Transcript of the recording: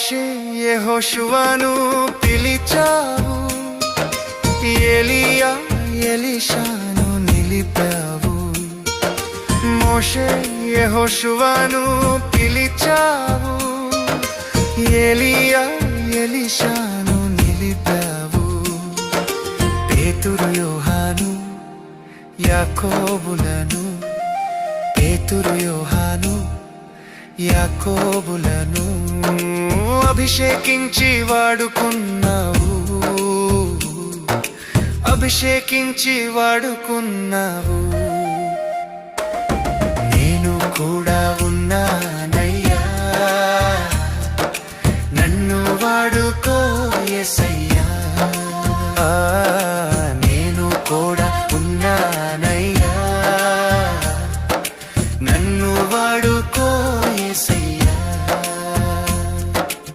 మోషే యెహోషువను పిలిచావు, ఎలీయా ఎలీషాను నిలిపావు. మోషే యెహోషువను పిలిచావు, ఎలీయా ఎలీషాను నిలిపావు. పేతురు యోహాను యాకోబులను, పేతురు యోహాను యాకోబులను అభిషేకించి వాడుకున్నావు, అభిషేకించి వాడుకున్నావు. నేను కూడా ఉన్నానయ్యా, నన్ను వాడుకో యేసయ్యా.